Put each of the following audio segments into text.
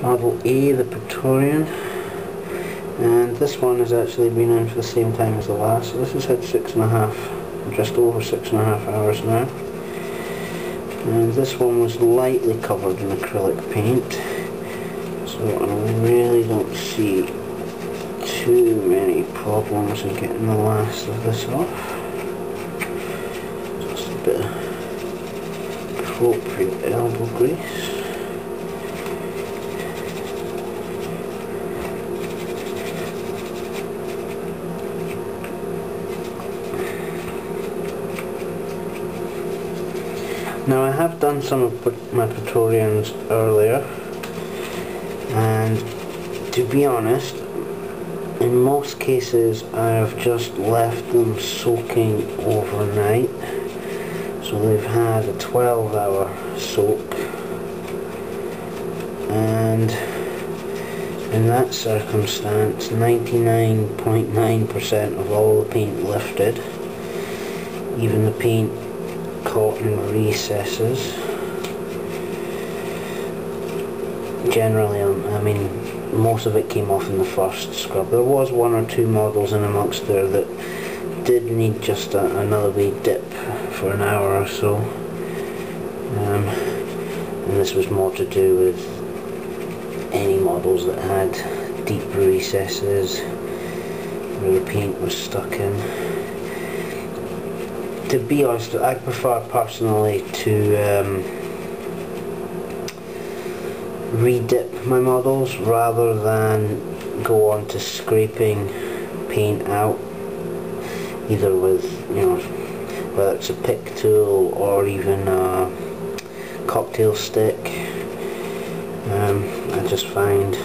Model A, the Praetorian, and this one has actually been in for the same time as the last, so this has had 6.5, just over 6.5 hours now. And this one was lightly covered in acrylic paint, so I really don't see too many problems in getting the last of this off. Just a bit of appropriate elbow grease. Now I have done some of my Praetorians earlier, and to be honest, in most cases I have just left them soaking overnight, so they've had a 12-hour soak, and in that circumstance 99.9% of all the paint lifted, even the paint caught in recesses. Generally, I mean, most of it came off in the first scrub. There was one or two models in amongst there that did need just another wee dip for an hour or so, and this was more to do with any models that had deep recesses where the paint was stuck in. To be honest, I prefer personally to re-dip my models rather than go on to scraping paint out, either with, you know, whether it's a pick tool or even a cocktail stick. I just find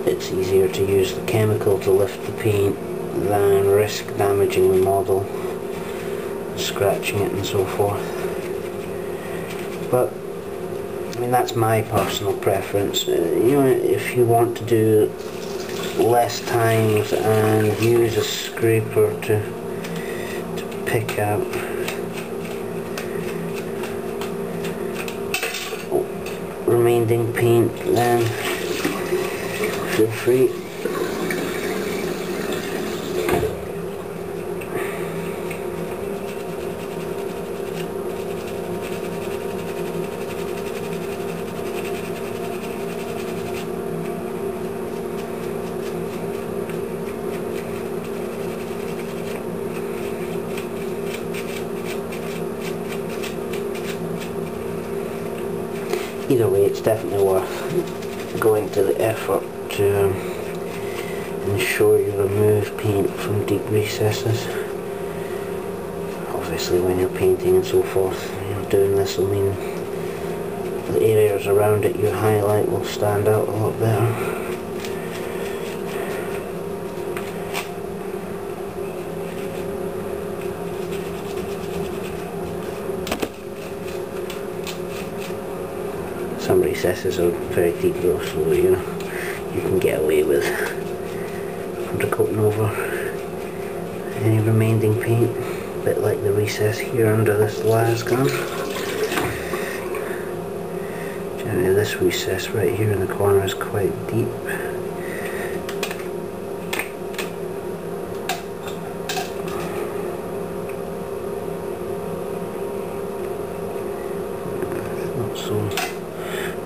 it's easier to use the chemical to lift the paint than risk damaging the model, scratching it and so forth. But I mean, that's my personal preference. You know, if you want to do less times and use a scraper to pick out remaining paint, then feel free. Either way, it's definitely worth going to the effort to ensure you remove paint from deep recesses. Obviously, when you're painting and so forth, you know, doing this will mean the areas around it you highlight will stand out a lot better. Some recesses are very deep though, so you can get away with undercoating over any remaining paint, a bit like the recess here under this las gun. Generally this recess right here in the corner is quite deep.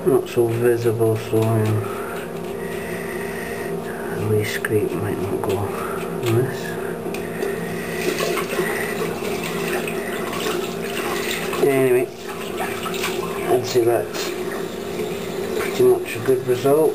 Not so visible, so a wee scrape might not go on this. Anyway, I'd say that's pretty much a good result.